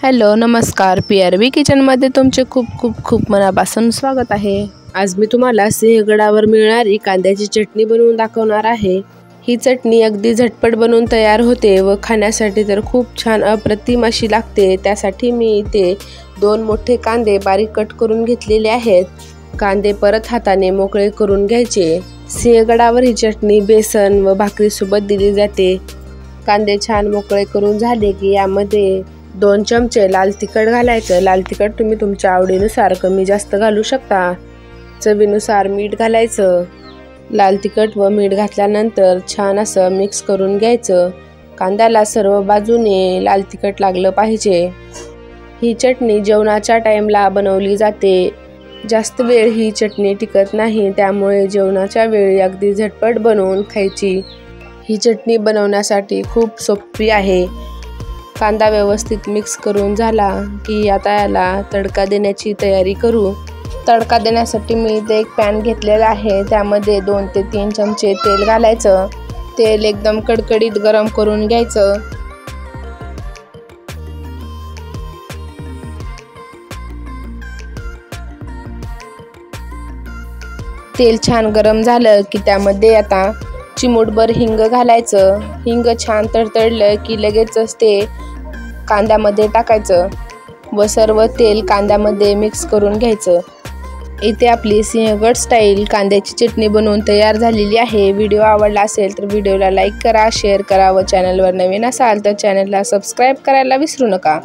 Hello नमस्कार, PRV किचनमध्ये तुमचे खूप खूप खूप मनापासून स्वागत आहे। आज मी तुम्हाला सिंहगडावर मिळणारी कांद्याची चटणी बनवून दाखवणार आहे। ही चटणी अगदी झटपट बनवून तयार होते व खाण्यासाठी तर खूप छान अप्रतिम अशी लागते। त्यासाठी मी इथे 2 मोठे कांदे बारीक कट करून घेतलेले आहेत। कांदे परत हाताने मोकळे करून घ्यायचे। सिंहगडावर ही चटणी बेसन व भाकरीसोबत दिली जाते। कांदे छान मोकळे करून झाले की यामध्ये 2 चमचे लाल तिखट घालायचं। लाल तिखट तुम्ही तुमच्या आवडीनुसार कमी जास्त घालू शकता। चवीनुसार मीठ घालायचं। लाल तिखट व मीठ घातल्यानंतर छान असं मिक्स करून घ्यायचं। कांद्याला सर्व बाजूने लाल तिखट लागलं पाहिजे। ही चटणी जेवणाच्या टाइमला बनवली जाते। जास्त वेळ ही चटणी टिकत नाही, त्यामुळे जेवणाच्या वेळी अगदी झटपट बनवून खायची। ही चटणी बनवण्यासाठी खूप सोपी आहे। कांदा व्यवस्थित मिक्स करून झाला की आता याला तडका देण्याची तयारी करू। तडका देण्यासाठी मी इथे एक पॅन घेतलेला आहे। त्यामध्ये 2 ते 3 चमचे तेल घालायचं। तेल एकदम कडकडीत गरम करून घ्यायचं। तेल छान गरम झालं की त्यामध्ये आता चिमूटभर हिंग घालायचं। हिंग छान तडतडलं की लगेचच ते कांद्यामध्ये टाकायचं व सर्व तेल कांद्यामध्ये मिक्स करून घ्यायचं। इथे आपली सिंहगड स्टाईल कांद्याची चटणी बनवून तयार झालेली आहे। व्हिडिओ आवडला असेल तर व्हिडिओला लाईक करा, शेअर करा व चॅनलवर नवीन असाल तर चॅनलला सबस्क्राईब करायला विसरू नका।